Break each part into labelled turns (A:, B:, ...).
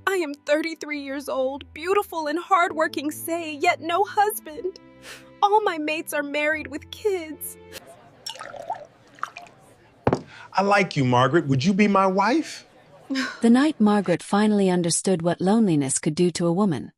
A: I am 33 years old, beautiful and hardworking, say, yet no husband. All my mates are married with kids.
B: I like you, Margaret. Would you be my wife?
C: The night Margaret finally understood what loneliness could do to a woman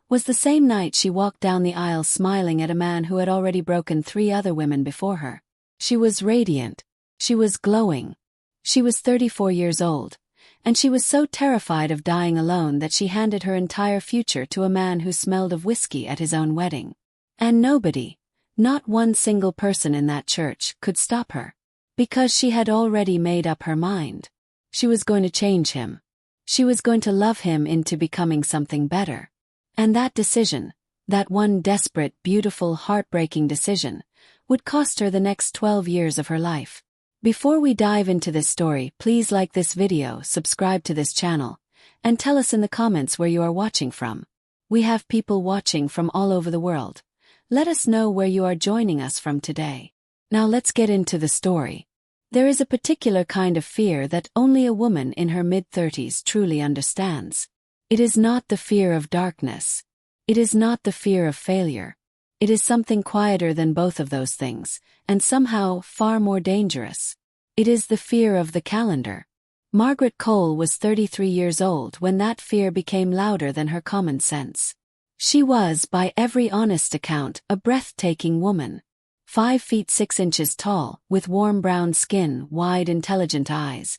C: was the same night she walked down the aisle smiling at a man who had already broken 3 other women before her. She was radiant. She was glowing. She was 34 years old, and she was so terrified of dying alone that she handed her entire future to a man who smelled of whiskey at his own wedding. And nobody, not one single person in that church, could stop her. Because she had already made up her mind. She was going to change him. She was going to love him into becoming something better. And that decision, that one desperate, beautiful, heartbreaking decision, would cost her the next 12 years of her life. Before we dive into this story, please like this video, subscribe to this channel, and tell us in the comments where you are watching from. We have people watching from all over the world. Let us know where you are joining us from today. Now let's get into the story. There is a particular kind of fear that only a woman in her mid-30s truly understands. It is not the fear of darkness. It is not the fear of failure. It is something quieter than both of those things, and somehow far more dangerous. It is the fear of the calendar. Margaret Cole was 33 years old when that fear became louder than her common sense. She was, by every honest account, a breathtaking woman. 5 feet 6 inches tall, with warm brown skin, wide intelligent eyes,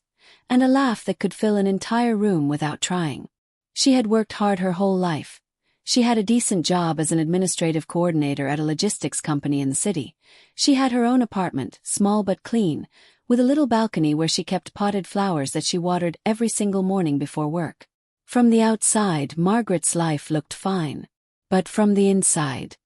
C: and a laugh that could fill an entire room without trying. She had worked hard her whole life. She had a decent job as an administrative coordinator at a logistics company in the city. She had her own apartment, small but clean, with a little balcony where she kept potted flowers that she watered every single morning before work. From the outside, Margaret's life looked fine. But from the inside,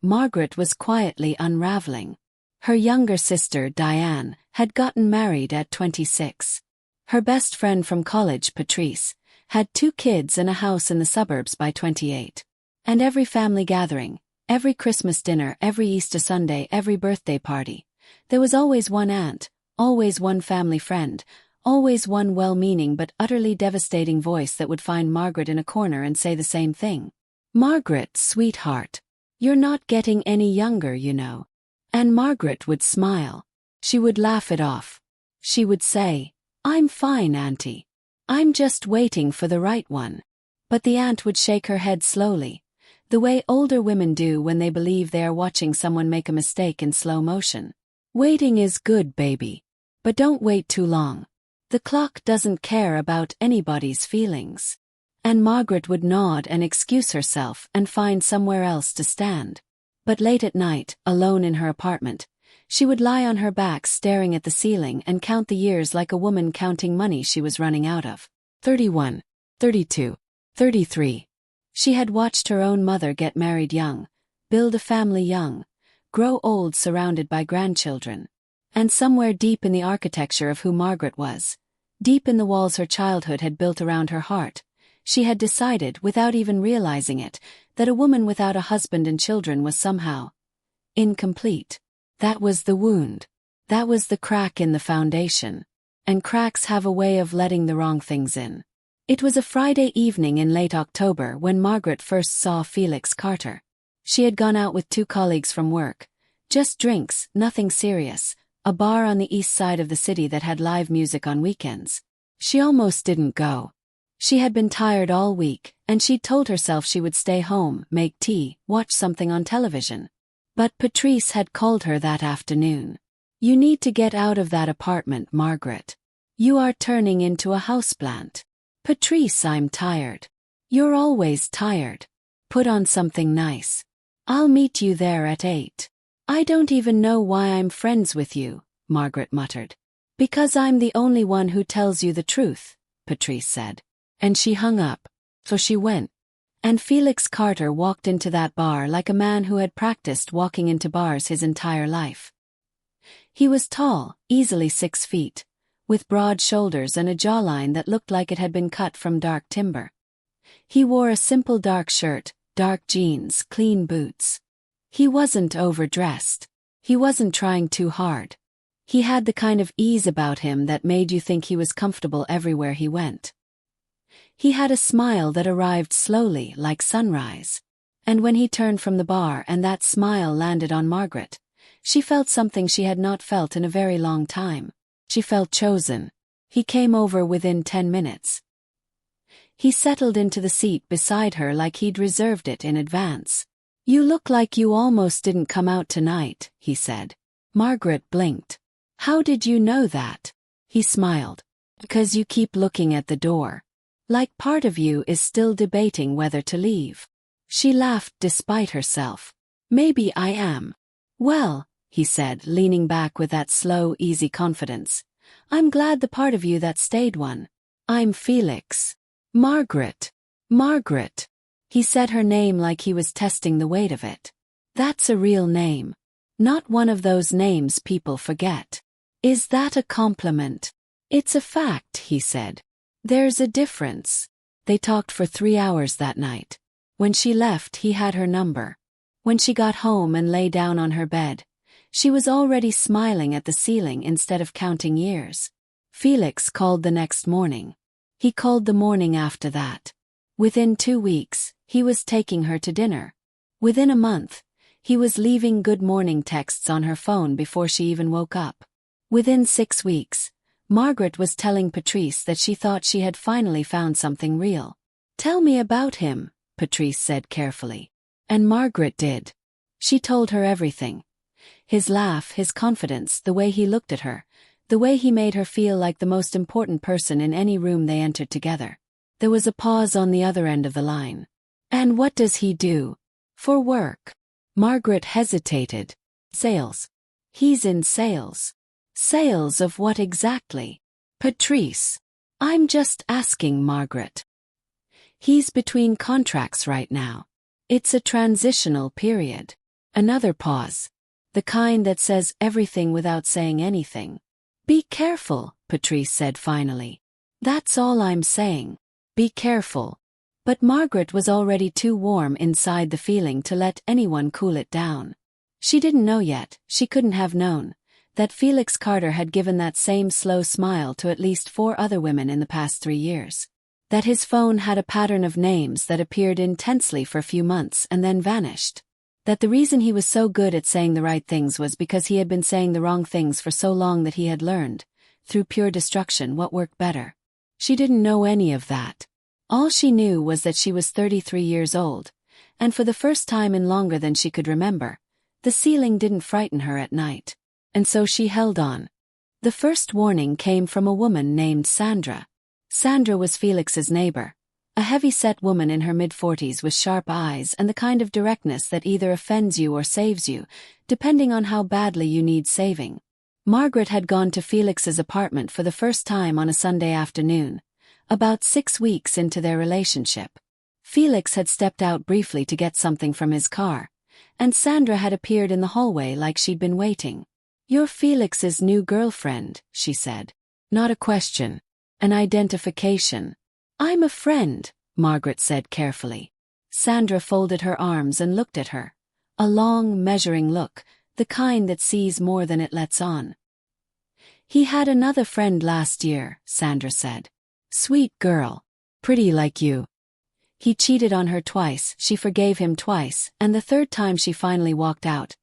C: Margaret was quietly unraveling. Her younger sister, Diane, had gotten married at 26. Her best friend from college, Patrice, had 2 kids and a house in the suburbs by 28. And every family gathering, every Christmas dinner, every Easter Sunday, every birthday party, there was always one aunt, always one family friend, always one well-meaning but utterly devastating voice that would find Margaret in a corner and say the same thing. "Margaret, sweetheart, you're not getting any younger, you know." And Margaret would smile. She would laugh it off. She would say, "I'm fine, Auntie. I'm just waiting for the right one." But the aunt would shake her head slowly, the way older women do when they believe they are watching someone make a mistake in slow motion. "Waiting is good, baby. But don't wait too long. The clock doesn't care about anybody's feelings." And Margaret would nod and excuse herself and find somewhere else to stand. But late at night, alone in her apartment, she would lie on her back staring at the ceiling and count the years like a woman counting money she was running out of. 31, 32, 33. She had watched her own mother get married young, build a family young, grow old surrounded by grandchildren. And somewhere deep in the architecture of who Margaret was, deep in the walls her childhood had built around her heart, she had decided, without even realizing it, that a woman without a husband and children was somehow incomplete. That was the wound. That was the crack in the foundation. And cracks have a way of letting the wrong things in. It was a Friday evening in late October when Margaret first saw Felix Carter. She had gone out with 2 colleagues from work. Just drinks, nothing serious. A bar on the east side of the city that had live music on weekends. She almost didn't go. She had been tired all week, and she'd told herself she would stay home, make tea, watch something on television. But Patrice had called her that afternoon. "You need to get out of that apartment, Margaret. You are turning into a houseplant." "Patrice, I'm tired." "You're always tired. Put on something nice. I'll meet you there at 8. "I don't even know why I'm friends with you," Margaret muttered. "Because I'm the only one who tells you the truth," Patrice said. And she hung up. So she went. And Felix Carter walked into that bar like a man who had practiced walking into bars his entire life. He was tall, easily 6 feet, with broad shoulders and a jawline that looked like it had been cut from dark timber. He wore a simple dark shirt, dark jeans, clean boots. He wasn't overdressed. He wasn't trying too hard. He had the kind of ease about him that made you think he was comfortable everywhere he went. He had a smile that arrived slowly like sunrise. And when he turned from the bar and that smile landed on Margaret, she felt something she had not felt in a very long time. She felt chosen. He came over within 10 minutes. He settled into the seat beside her like he'd reserved it in advance. "You look like you almost didn't come out tonight," he said. Margaret blinked. "How did you know that?" He smiled. "Because you keep looking at the door. Like part of you is still debating whether to leave." She laughed despite herself. "Maybe I am." "Well," he said, leaning back with that slow, easy confidence, "I'm glad the part of you that stayed won. I'm Felix." "Margaret. Margaret." He said her name like he was testing the weight of it. "That's a real name. Not one of those names people forget." "Is that a compliment?" "It's a fact," he said. "There's a difference." They talked for 3 hours that night. When she left, he had her number. When she got home and lay down on her bed, she was already smiling at the ceiling instead of counting years. Felix called the next morning. He called the morning after that. Within 2 weeks, he was taking her to dinner. Within a month, he was leaving good morning texts on her phone before she even woke up. Within 6 weeks, Margaret was telling Patrice that she thought she had finally found something real. "Tell me about him," Patrice said carefully. And Margaret did. She told her everything. His laugh, his confidence, the way he looked at her, the way he made her feel like the most important person in any room they entered together. There was a pause on the other end of the line. "And what does he do for work?" Margaret hesitated. "Sales." "He's in sales." "Sales of what exactly?" "Patrice." "I'm just asking, Margaret." "He's between contracts right now. It's a transitional period." Another pause. The kind that says everything without saying anything. "Be careful," Patrice said finally. "That's all I'm saying. Be careful." But Margaret was already too warm inside the feeling to let anyone cool it down. She didn't know yet, she couldn't have known, that Felix Carter had given that same slow smile to at least 4 other women in the past 3 years. That his phone had a pattern of names that appeared intensely for a few months and then vanished. That the reason he was so good at saying the right things was because he had been saying the wrong things for so long that he had learned, through pure destruction, what worked better. She didn't know any of that. All she knew was that she was 33 years old, and for the first time in longer than she could remember, the ceiling didn't frighten her at night. And so she held on. The first warning came from a woman named Sandra. Sandra was Felix's neighbor, a heavy-set woman in her mid-40s with sharp eyes and the kind of directness that either offends you or saves you, depending on how badly you need saving. Margaret had gone to Felix's apartment for the first time on a Sunday afternoon, about 6 weeks into their relationship. Felix had stepped out briefly to get something from his car, and Sandra had appeared in the hallway like she'd been waiting. "You're Felix's new girlfriend," she said. Not a question. An identification. "I'm a friend," Margaret said carefully. Sandra folded her arms and looked at her. A long, measuring look, the kind that sees more than it lets on. "He had another friend last year," Sandra said. "Sweet girl. Pretty like you. He cheated on her twice, she forgave him twice, and the third time she finally walked out.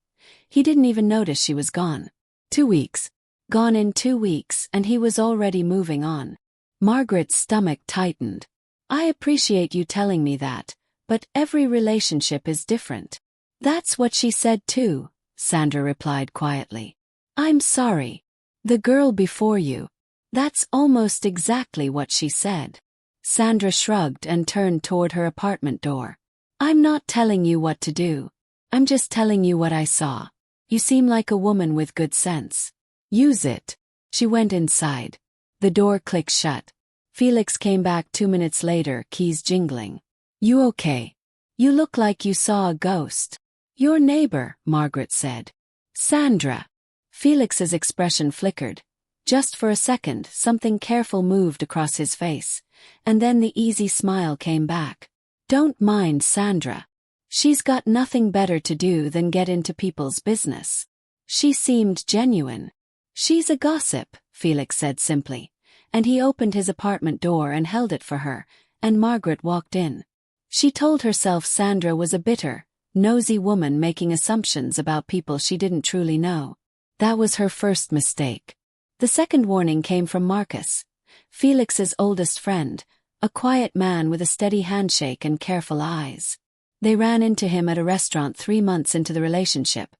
C: He didn't even notice she was gone. 2 weeks. Gone in 2 weeks, and he was already moving on." Margaret's stomach tightened. "I appreciate you telling me that, but every relationship is different." "That's what she said too," Sandra replied quietly. "I'm sorry. The girl before you. That's almost exactly what she said." Sandra shrugged and turned toward her apartment door. "I'm not telling you what to do. I'm just telling you what I saw. You seem like a woman with good sense. Use it." She went inside. The door clicked shut. Felix came back 2 minutes later, keys jingling. "You okay? You look like you saw a ghost." "Your neighbor," Margaret said. "Sandra." Felix's expression flickered. Just for a second, something careful moved across his face, and then the easy smile came back. "Don't mind Sandra. She's got nothing better to do than get into people's business." She seemed genuine. "She's a gossip," Felix said simply, and he opened his apartment door and held it for her, and Margaret walked in. She told herself Sandra was a bitter, nosy woman making assumptions about people she didn't truly know. That was her first mistake. The second warning came from Marcus, Felix's oldest friend, a quiet man with a steady handshake and careful eyes. They ran into him at a restaurant 3 months into the relationship,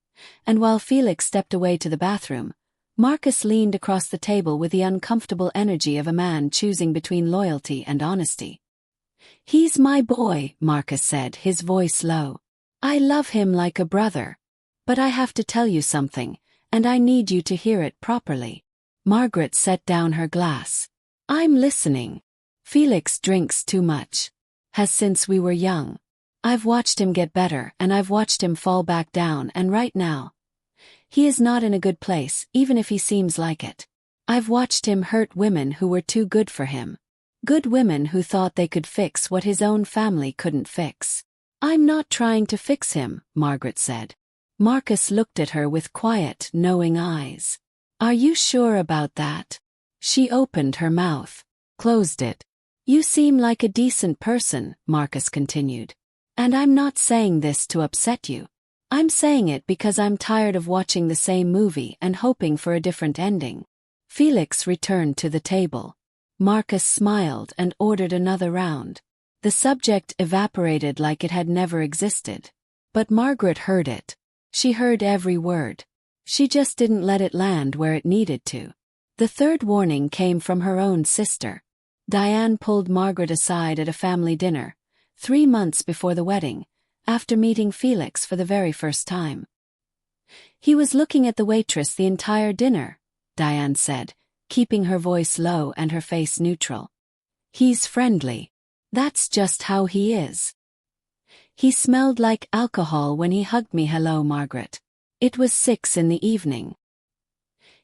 C: and while Felix stepped away to the bathroom, Marcus leaned across the table with the uncomfortable energy of a man choosing between loyalty and honesty. "He's my boy," Marcus said, his voice low. "I love him like a brother. But I have to tell you something, and I need you to hear it properly." Margaret set down her glass. "I'm listening. Felix drinks too much. Has since we were young. I've watched him get better and I've watched him fall back down, and right now, he is not in a good place, even if he seems like it. I've watched him hurt women who were too good for him. Good women who thought they could fix what his own family couldn't fix. I'm not trying to fix him," Margaret said. Marcus looked at her with quiet, knowing eyes. "Are you sure about that?" She opened her mouth, closed it. "You seem like a decent person," Marcus continued. "And I'm not saying this to upset you. I'm saying it because I'm tired of watching the same movie and hoping for a different ending." Felix returned to the table. Marcus smiled and ordered another round. The subject evaporated like it had never existed. But Margaret heard it. She heard every word. She just didn't let it land where it needed to. The third warning came from her own sister. Diane pulled Margaret aside at a family dinner, 3 months before the wedding, after meeting Felix for the very first time. "He was looking at the waitress the entire dinner," Diane said, keeping her voice low and her face neutral. "He's friendly. That's just how he is. He smelled like alcohol when he hugged me." "Hello, Margaret." It was 6 in the evening.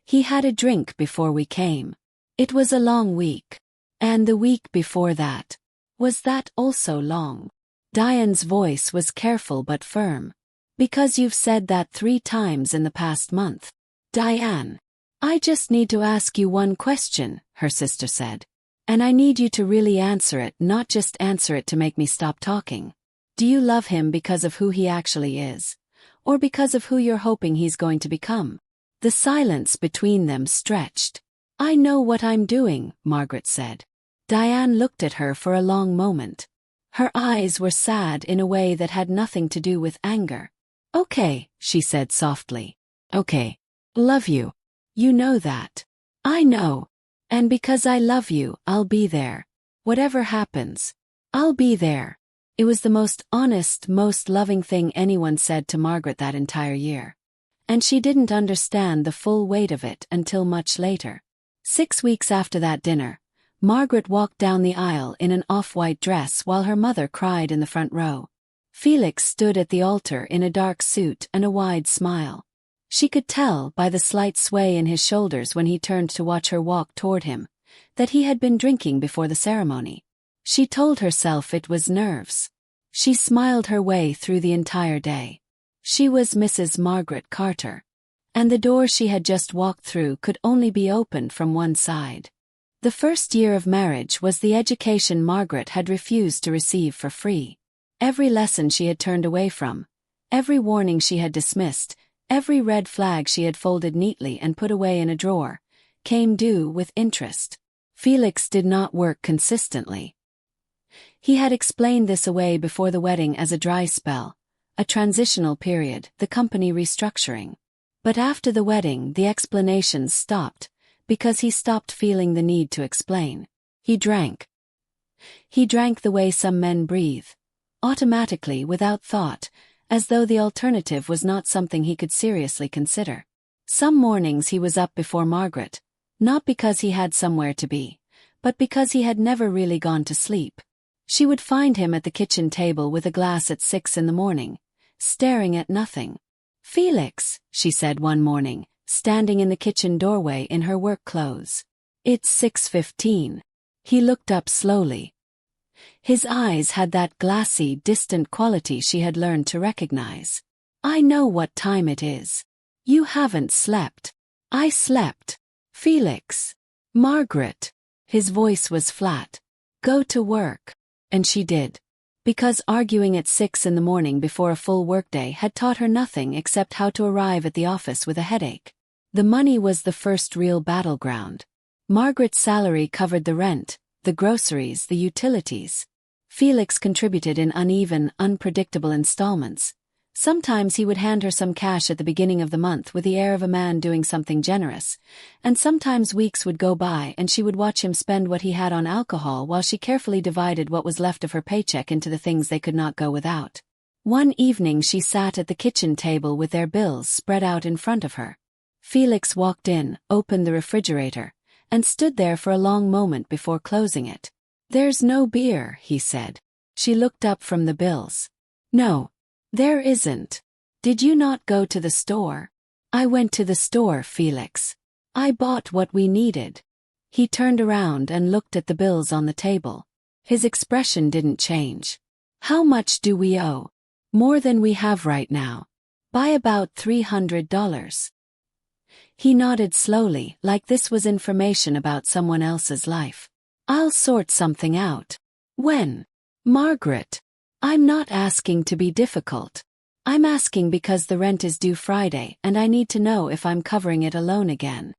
C: "He had a drink before we came. It was a long week. And the week before that. Was that also long?" Diane's voice was careful but firm. "Because you've said that 3 times in the past month." "Diane, I just need to ask you one question," her sister said. "And I need you to really answer it, not just answer it to make me stop talking. Do you love him because of who he actually is? Or because of who you're hoping he's going to become?" The silence between them stretched. "I know what I'm doing," Margaret said. Diane looked at her for a long moment. Her eyes were sad in a way that had nothing to do with anger. "Okay," she said softly. "Okay. Love you. You know that. I know. And because I love you, I'll be there. Whatever happens, I'll be there." It was the most honest, most loving thing anyone said to Margaret that entire year. And she didn't understand the full weight of it until much later. 6 weeks after that dinner, Margaret walked down the aisle in an off-white dress while her mother cried in the front row. Felix stood at the altar in a dark suit and a wide smile. She could tell by the slight sway in his shoulders when he turned to watch her walk toward him that he had been drinking before the ceremony. She told herself it was nerves. She smiled her way through the entire day. She was Mrs. Margaret Carter. And the door she had just walked through could only be opened from one side. The first year of marriage was the education Margaret had refused to receive for free. Every lesson she had turned away from, every warning she had dismissed, every red flag she had folded neatly and put away in a drawer, came due with interest. Felix did not work consistently. He had explained this away before the wedding as a dry spell, a transitional period, the company restructuring. But after the wedding, the explanations stopped, because he stopped feeling the need to explain. He drank. He drank the way some men breathe, automatically without thought, as though the alternative was not something he could seriously consider. Some mornings he was up before Margaret, not because he had somewhere to be, but because he had never really gone to sleep. She would find him at the kitchen table with a glass at 6 in the morning, staring at nothing. "Felix," she said one morning, standing in the kitchen doorway in her work clothes. "It's 6:15. He looked up slowly. His eyes had that glassy, distant quality she had learned to recognize. "I know what time it is. You haven't slept." "I slept. Felix." "Margaret." His voice was flat. "Go to work." And she did. Because arguing at 6 in the morning before a full workday had taught her nothing except how to arrive at the office with a headache. The money was the first real battleground. Margaret's salary covered the rent, the groceries, the utilities. Felix contributed in uneven, unpredictable installments. Sometimes he would hand her some cash at the beginning of the month with the air of a man doing something generous, and sometimes weeks would go by and she would watch him spend what he had on alcohol while she carefully divided what was left of her paycheck into the things they could not go without. One evening she sat at the kitchen table with their bills spread out in front of her. Felix walked in, opened the refrigerator, and stood there for a long moment before closing it. "There's no beer," he said. She looked up from the bills. "No. There isn't. Did you not go to the store?" "I went to the store, Felix. I bought what we needed." He turned around and looked at the bills on the table. His expression didn't change. "How much do we owe?" "More than we have right now. By about $300. He nodded slowly, like this was information about someone else's life. "I'll sort something out." "When?" "Margaret. I'm not asking to be difficult. I'm asking because the rent is due Friday and I need to know if I'm covering it alone again."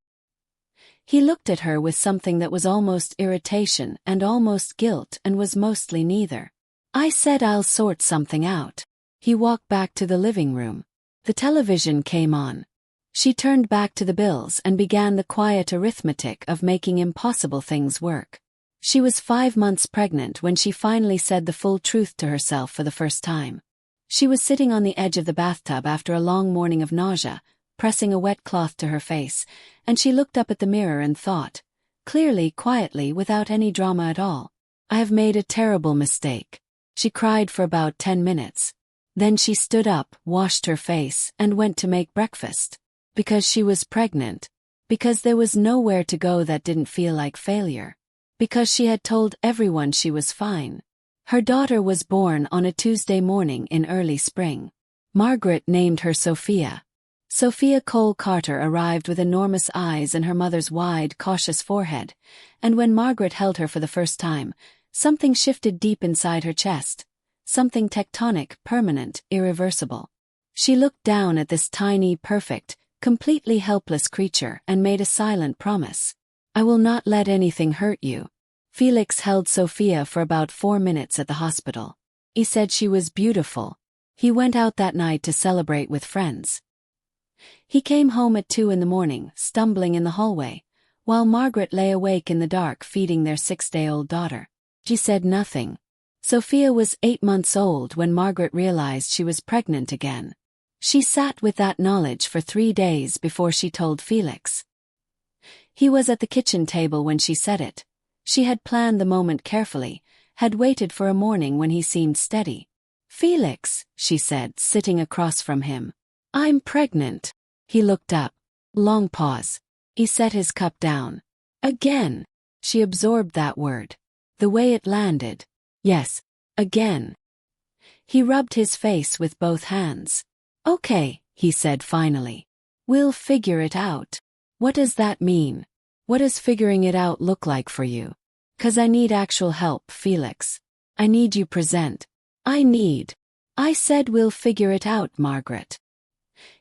C: He looked at her with something that was almost irritation and almost guilt and was mostly neither. "I said I'll sort something out." He walked back to the living room. The television came on. She turned back to the bills and began the quiet arithmetic of making impossible things work. She was 5 months pregnant when she finally said the full truth to herself for the first time. She was sitting on the edge of the bathtub after a long morning of nausea, pressing a wet cloth to her face, and she looked up at the mirror and thought, clearly, quietly, without any drama at all, "I have made a terrible mistake." She cried for about 10 minutes. Then she stood up, washed her face, and went to make breakfast. Because she was pregnant. Because there was nowhere to go that didn't feel like failure. Because she had told everyone she was fine. Her daughter was born on a Tuesday morning in early spring. Margaret named her Sophia. Sophia Cole Carter arrived with enormous eyes and her mother's wide, cautious forehead, and when Margaret held her for the first time, something shifted deep inside her chest. Something tectonic, permanent, irreversible. She looked down at this tiny, perfect, completely helpless creature and made a silent promise. "I will not let anything hurt you." Felix held Sophia for about 4 minutes at the hospital. He said she was beautiful. He went out that night to celebrate with friends. He came home at 2 in the morning, stumbling in the hallway, while Margaret lay awake in the dark feeding their 6-day-old daughter. She said nothing. Sophia was 8 months old when Margaret realized she was pregnant again. She sat with that knowledge for 3 days before she told Felix. He was at the kitchen table when she said it. She had planned the moment carefully, had waited for a morning when he seemed steady. "Felix," she said, sitting across from him. "I'm pregnant." He looked up. Long pause. He set his cup down. "Again." She absorbed that word. The way it landed. "Yes, again." He rubbed his face with both hands. "Okay," he said finally. "We'll figure it out." "What does that mean? What does figuring it out look like for you?" "'Cause I need actual help, Felix. I need you present. I said we'll figure it out, Margaret."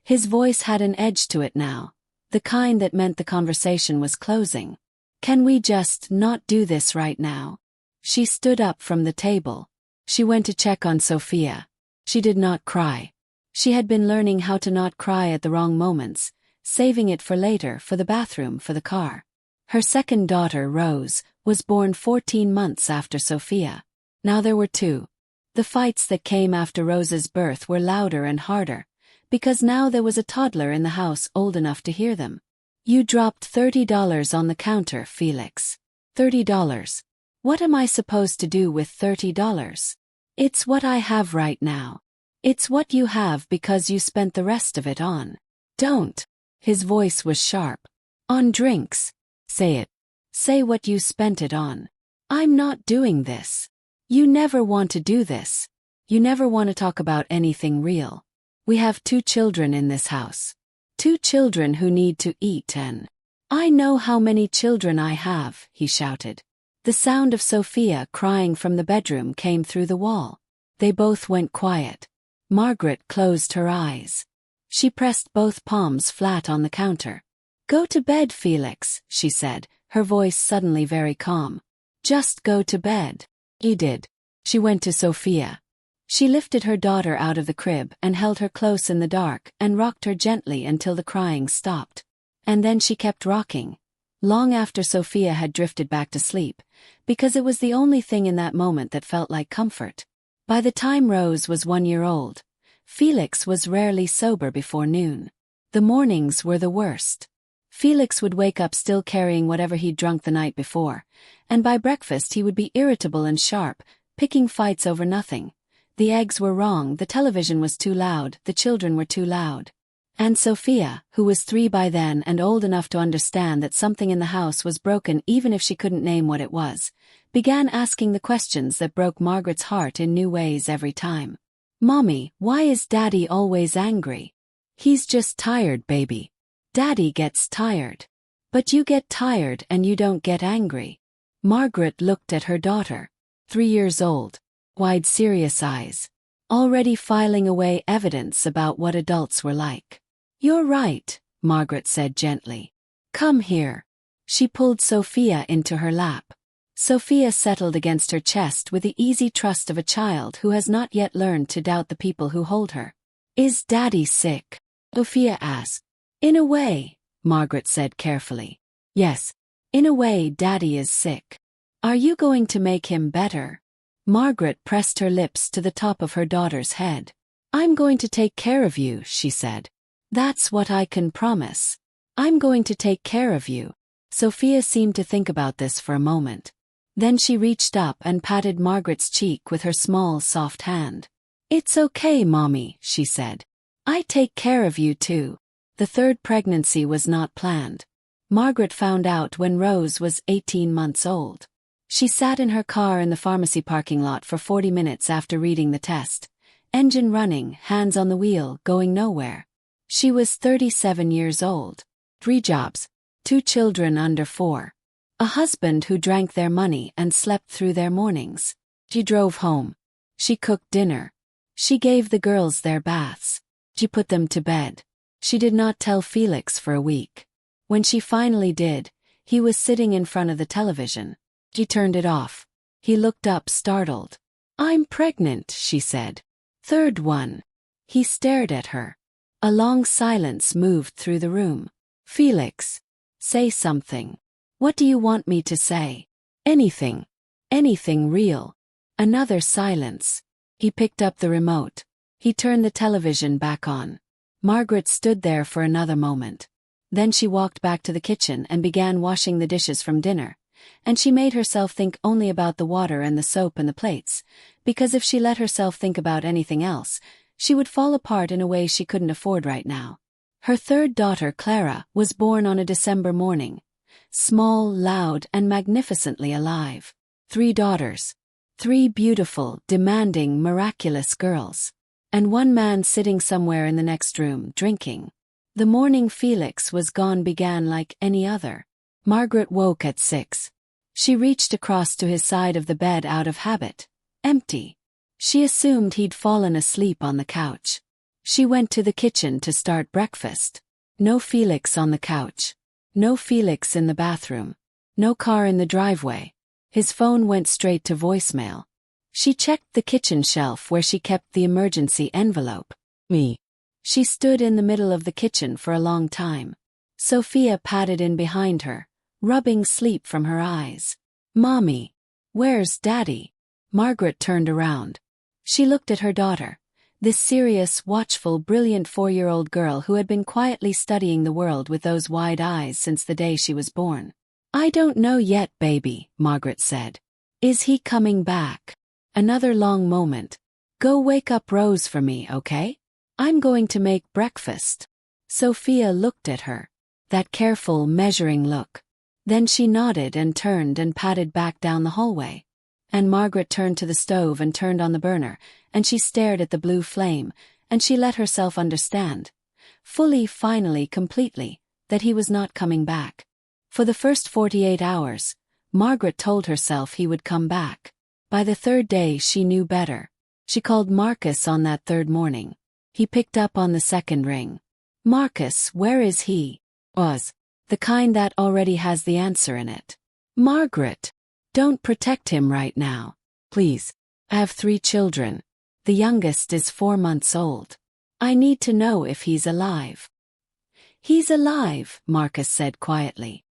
C: His voice had an edge to it now, the kind that meant the conversation was closing. "Can we just not do this right now?" She stood up from the table. She went to check on Sophia. She did not cry. She had been learning how to not cry at the wrong moments, saving it for later, for the bathroom, for the car. Her second daughter, Rose, was born 14 months after Sophia. Now there were 2. The fights that came after Rose's birth were louder and harder, because now there was a toddler in the house old enough to hear them. "You dropped $30 on the counter, Felix." $30. What am I supposed to do with $30? "It's what I have right now. It's what you have because you spent the rest of it on." "Don't." His voice was sharp. "On drinks." "Say it. Say what you spent it on." "I'm not doing this." "You never want to do this. You never want to talk about anything real. We have 2 children in this house. 2 children who need to eat and—" "I know how many children I have," he shouted. The sound of Sophia crying from the bedroom came through the wall. They both went quiet. Margaret closed her eyes. She pressed both palms flat on the counter. "Go to bed, Felix," she said, her voice suddenly very calm. "Just go to bed." He did. She went to Sophia. She lifted her daughter out of the crib and held her close in the dark and rocked her gently until the crying stopped. And then she kept rocking, long after Sophia had drifted back to sleep, because it was the only thing in that moment that felt like comfort. By the time Rose was 1 year old, Felix was rarely sober before noon. The mornings were the worst. Felix would wake up still carrying whatever he'd drunk the night before, and by breakfast he would be irritable and sharp, picking fights over nothing. The eggs were wrong, the television was too loud, the children were too loud. And Sophia, who was 3 by then and old enough to understand that something in the house was broken even if she couldn't name what it was, began asking the questions that broke Margaret's heart in new ways every time. "Mommy, why is Daddy always angry?" "He's just tired, baby. Daddy gets tired." "But you get tired and you don't get angry." Margaret looked at her daughter, 3 years old, wide serious eyes, already filing away evidence about what adults were like. "You're right," Margaret said gently. "Come here." She pulled Sophia into her lap. Sophia settled against her chest with the easy trust of a child who has not yet learned to doubt the people who hold her. "Is Daddy sick?" Sophia asked. "In a way," Margaret said carefully. "Yes, in a way Daddy is sick." "Are you going to make him better?" Margaret pressed her lips to the top of her daughter's head. "I'm going to take care of you," she said. "That's what I can promise. I'm going to take care of you." Sophia seemed to think about this for a moment. Then she reached up and patted Margaret's cheek with her small, soft hand. "It's okay, Mommy," she said. "I take care of you too." The third pregnancy was not planned. Margaret found out when Rose was 18 months old. She sat in her car in the pharmacy parking lot for 40 minutes after reading the test. Engine running, hands on the wheel, going nowhere. She was 37 years old. 3 jobs. 2 children under 4. A husband who drank their money and slept through their mornings. She drove home. She cooked dinner. She gave the girls their baths. She put them to bed. She did not tell Felix for a week. When she finally did, he was sitting in front of the television. She turned it off. He looked up startled. "I'm pregnant," she said. "Third one." He stared at her. A long silence moved through the room. "Felix, say something." "What do you want me to say?" "Anything. Anything real." Another silence. He picked up the remote. He turned the television back on. Margaret stood there for another moment. Then she walked back to the kitchen and began washing the dishes from dinner. And she made herself think only about the water and the soap and the plates, because if she let herself think about anything else, she would fall apart in a way she couldn't afford right now. Her third daughter, Clara, was born on a December morning. Small, loud, and magnificently alive. 3 daughters. 3 beautiful, demanding, miraculous girls. And 1 man sitting somewhere in the next room, drinking. The morning Felix was gone began like any other. Margaret woke at 6. She reached across to his side of the bed out of habit. Empty. She assumed he'd fallen asleep on the couch. She went to the kitchen to start breakfast. No Felix on the couch. No Felix in the bathroom. No car in the driveway. His phone went straight to voicemail. She checked the kitchen shelf where she kept the emergency envelope. Me. She stood in the middle of the kitchen for a long time. Sophia padded in behind her, rubbing sleep from her eyes. "Mommy, where's Daddy?" Margaret turned around. She looked at her daughter, this serious, watchful, brilliant 4-year-old girl who had been quietly studying the world with those wide eyes since the day she was born. "I don't know yet, baby," Margaret said. "Is he coming back?" Another long moment. "Go wake up Rose for me, okay? I'm going to make breakfast." Sophia looked at her. That careful, measuring look. Then she nodded and turned and padded back down the hallway. And Margaret turned to the stove and turned on the burner, and she stared at the blue flame, and she let herself understand, fully, finally, completely, that he was not coming back. For the first 48 hours, Margaret told herself he would come back. By the third day she knew better. She called Marcus on that third morning. He picked up on the second ring. Marcus, where is he? Was the kind that already has the answer in it. Margaret, don't protect him right now. Please. I have 3 children. The youngest is 4 months old. I need to know if he's alive. He's alive, Marcus said quietly.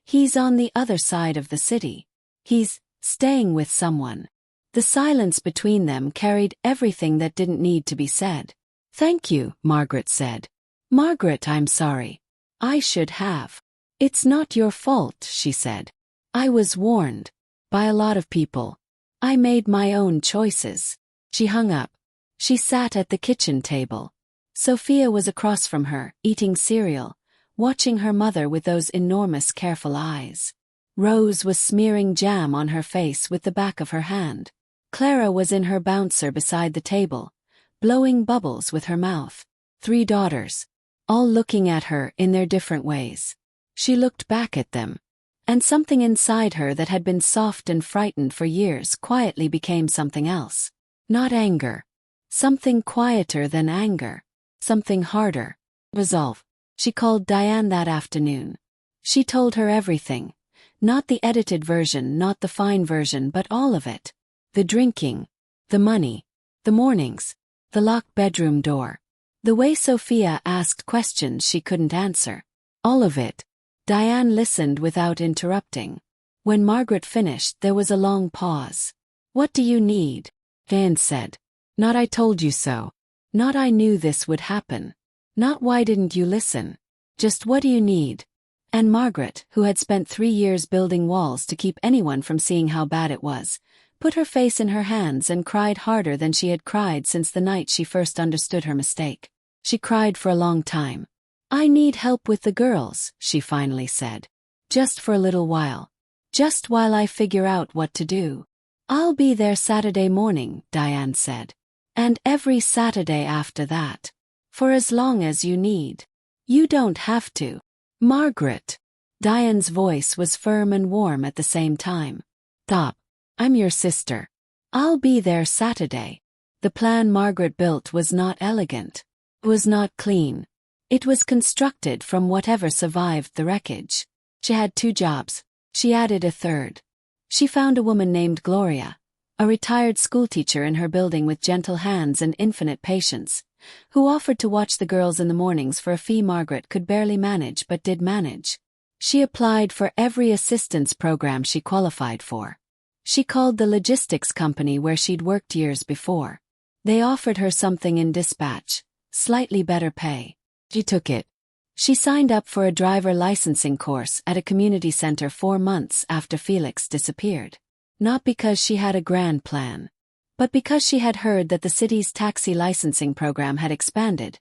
C: He's on the other side of the city. He's staying with someone. The silence between them carried everything that didn't need to be said. Thank you, Margaret said. Margaret, I'm sorry. I should have. It's not your fault, she said. I was warned. By a lot of people. I made my own choices. She hung up. She sat at the kitchen table. Sophia was across from her, eating cereal, watching her mother with those enormous careful eyes. Rose was smearing jam on her face with the back of her hand. Clara was in her bouncer beside the table, blowing bubbles with her mouth. 3 daughters, all looking at her in their different ways. She looked back at them, and something inside her that had been soft and frightened for years quietly became something else. Not anger. Something quieter than anger. Something harder. Resolve. She called Diane that afternoon. She told her everything. Not the edited version, not the fine version, but all of it. The drinking. The money. The mornings. The locked bedroom door. The way Sophia asked questions she couldn't answer. All of it. Diane listened without interrupting. When Margaret finished, there was a long pause. What do you need? Diane said. Not I told you so. Not I knew this would happen. Not why didn't you listen. Just what do you need? And Margaret, who had spent 3 years building walls to keep anyone from seeing how bad it was, put her face in her hands and cried harder than she had cried since the night she first understood her mistake. She cried for a long time. I need help with the girls, she finally said. Just for a little while. Just while I figure out what to do. I'll be there Saturday morning, Diane said. And every Saturday after that. For as long as you need. You don't have to. Margaret. Diane's voice was firm and warm at the same time. Stop. I'm your sister. I'll be there Saturday. The plan Margaret built was not elegant. It was not clean. It was constructed from whatever survived the wreckage. She had 2 jobs. She added a third. She found a woman named Gloria, a retired schoolteacher in her building with gentle hands and infinite patience, who offered to watch the girls in the mornings for a fee Margaret could barely manage but did manage. She applied for every assistance program she qualified for. She called the logistics company where she'd worked years before. They offered her something in dispatch, slightly better pay. She took it. She signed up for a driver licensing course at a community center 4 months after Felix disappeared. Not because she had a grand plan, but because she had heard that the city's taxi licensing program had expanded,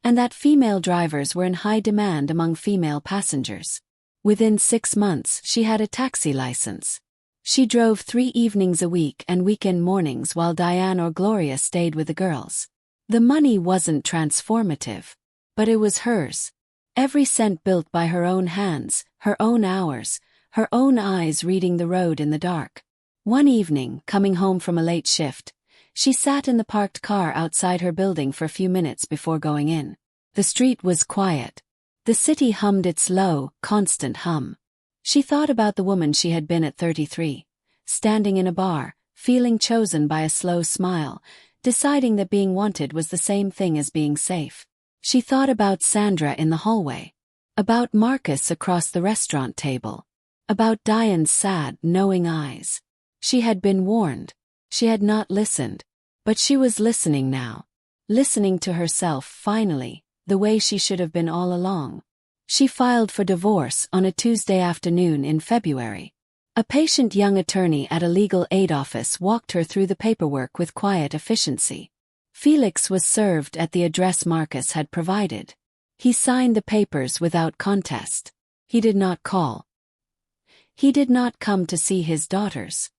C: and that female drivers were in high demand among female passengers. Within 6 months, she had a taxi license. She drove 3 evenings a week and weekend mornings while Diane or Gloria stayed with the girls. The money wasn't transformative, but it was hers. Every cent built by her own hands, her own hours, her own eyes reading the road in the dark. One evening, coming home from a late shift, she sat in the parked car outside her building for a few minutes before going in. The street was quiet. The city hummed its low, constant hum. She thought about the woman she had been at 33, standing in a bar, feeling chosen by a slow smile, deciding that being wanted was the same thing as being safe. She thought about Sandra in the hallway, about Marcus across the restaurant table, about Diane's sad, knowing eyes. She had been warned. She had not listened, but she was listening now. Listening to herself, finally, the way she should have been all along. She filed for divorce on a Tuesday afternoon in February. A patient young attorney at a legal aid office walked her through the paperwork with quiet efficiency. Felix was served at the address Marcus had provided. He signed the papers without contest. He did not call. He did not come to see his daughters.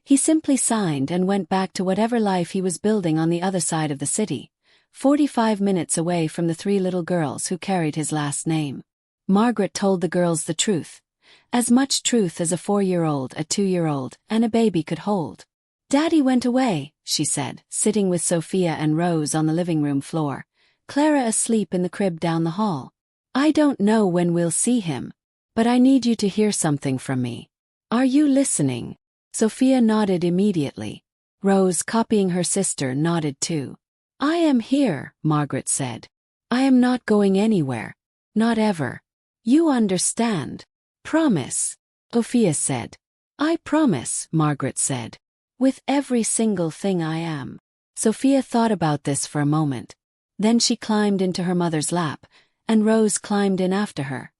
C: He simply signed and went back to whatever life he was building on the other side of the city, 45 minutes away from the 3 little girls who carried his last name. Margaret told the girls the truth. as much truth as a 4-year-old, a 2-year-old, and a baby could hold. "Daddy went away," she said, sitting with Sophia and Rose on the living room floor, Clara asleep in the crib down the hall. "I don't know when we'll see him, but I need you to hear something from me. Are you listening?" Sophia nodded immediately. Rose, copying her sister, nodded too. "I am here," Margaret said. "I am not going anywhere. Not ever. You understand? Promise," Sophia said. "I promise," Margaret said. "With every single thing I am." Sophia thought about this for a moment. Then she climbed into her mother's lap, and Rose climbed in after her,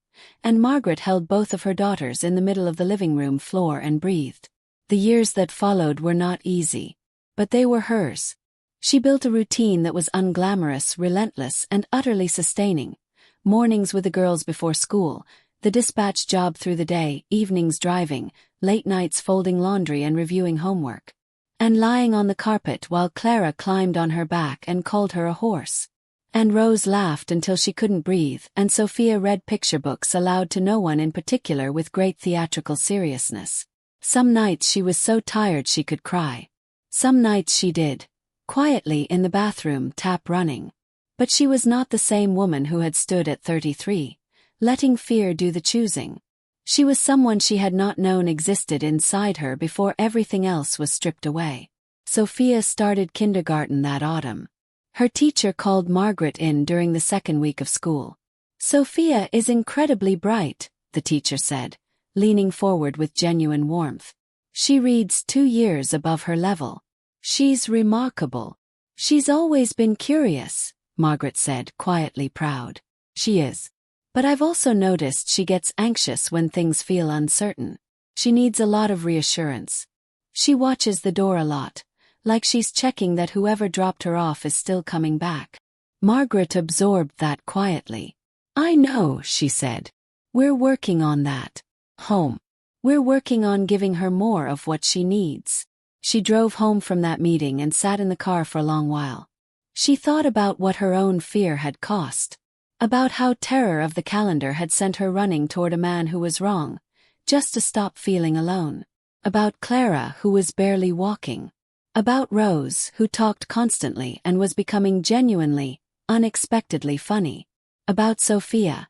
C: and Margaret held both of her daughters in the middle of the living room floor and breathed. The years that followed were not easy, but they were hers. She built a routine that was unglamorous, relentless, and utterly sustaining. Mornings with the girls before school, the dispatch job through the day, evenings driving, late nights folding laundry and reviewing homework, and lying on the carpet while Clara climbed on her back and called her a horse. And Rose laughed until she couldn't breathe, and Sophia read picture books aloud to no one in particular with great theatrical seriousness. Some nights she was so tired she could cry. Some nights she did, quietly in the bathroom, tap running. But she was not the same woman who had stood at 33, letting fear do the choosing. She was someone she had not known existed inside her before everything else was stripped away. Sophia started kindergarten that autumn. Her teacher called Margaret in during the second week of school. "Sophia is incredibly bright," the teacher said, leaning forward with genuine warmth. "She reads 2 years above her level. She's remarkable. She's always been curious," Margaret said, quietly proud. "She is. But I've also noticed she gets anxious when things feel uncertain. She needs a lot of reassurance. She watches the door a lot, like she's checking that whoever dropped her off is still coming back." Margaret absorbed that quietly. "I know," she said. "We're working on that. Home. We're working on giving her more of what she needs." She drove home from that meeting and sat in the car for a long while. She thought about what her own fear had cost. About how terror of the calendar had sent her running toward a man who was wrong, just to stop feeling alone. About Clara, who was barely walking. About Rose, who talked constantly and was becoming genuinely, unexpectedly funny. About Sophia.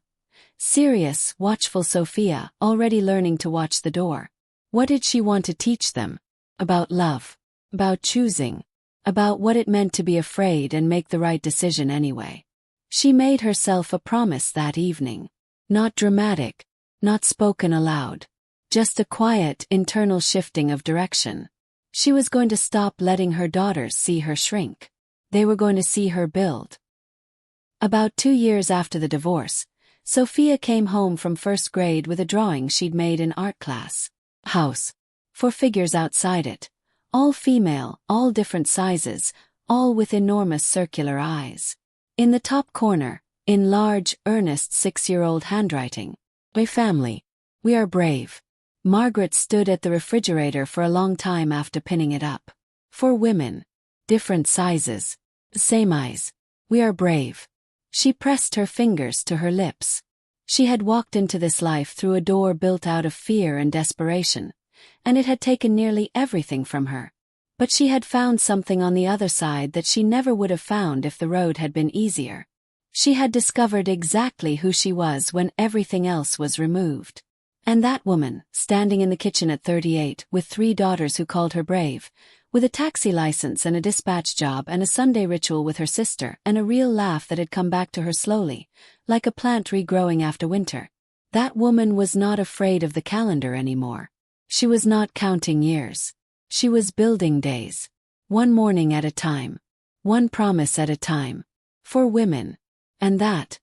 C: Serious, watchful Sophia, already learning to watch the door. What did she want to teach them? About love. About choosing. About what it meant to be afraid and make the right decision anyway. She made herself a promise that evening. Not dramatic, not spoken aloud. Just a quiet, internal shifting of direction. She was going to stop letting her daughters see her shrink. They were going to see her build. About 2 years after the divorce, Sophia came home from first grade with a drawing she'd made in art class. House. 4 figures outside it. All female, all different sizes, all with enormous circular eyes. In the top corner, in large, earnest 6-year-old handwriting, "My family. We are brave." Margaret stood at the refrigerator for a long time after pinning it up. 4 women. Different sizes. Same eyes. We are brave. She pressed her fingers to her lips. She had walked into this life through a door built out of fear and desperation, and it had taken nearly everything from her. But she had found something on the other side that she never would have found if the road had been easier. She had discovered exactly who she was when everything else was removed. And that woman, standing in the kitchen at 38, with 3 daughters who called her brave, with a taxi license and a dispatch job and a Sunday ritual with her sister and a real laugh that had come back to her slowly, like a plant regrowing after winter. That woman was not afraid of the calendar anymore. She was not counting years. She was building days. One morning at a time. One promise at a time. 4 women. And that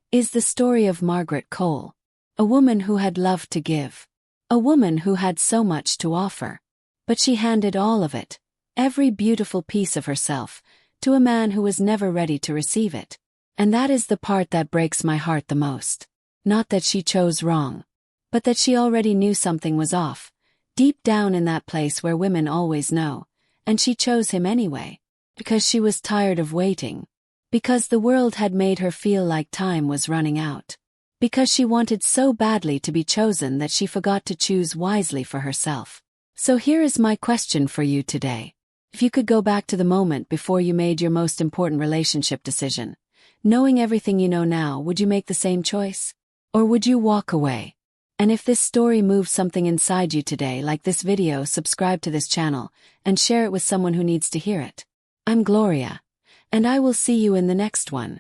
C: is the story of Margaret Cole. A woman who had loved to give. A woman who had so much to offer. But she handed all of it, every beautiful piece of herself, to a man who was never ready to receive it. And that is the part that breaks my heart the most. Not that she chose wrong, but that she already knew something was off, deep down in that place where women always know, and she chose him anyway, because she was tired of waiting, because the world had made her feel like time was running out, Because she wanted so badly to be chosen that she forgot to choose wisely for herself. So here is my question for you today. If you could go back to the moment before you made your most important relationship decision, knowing everything you know now, would you make the same choice? Or would you walk away? And if this story moves something inside you today, like this video, subscribe to this channel and share it with someone who needs to hear it. I'm Gloria, and I will see you in the next one.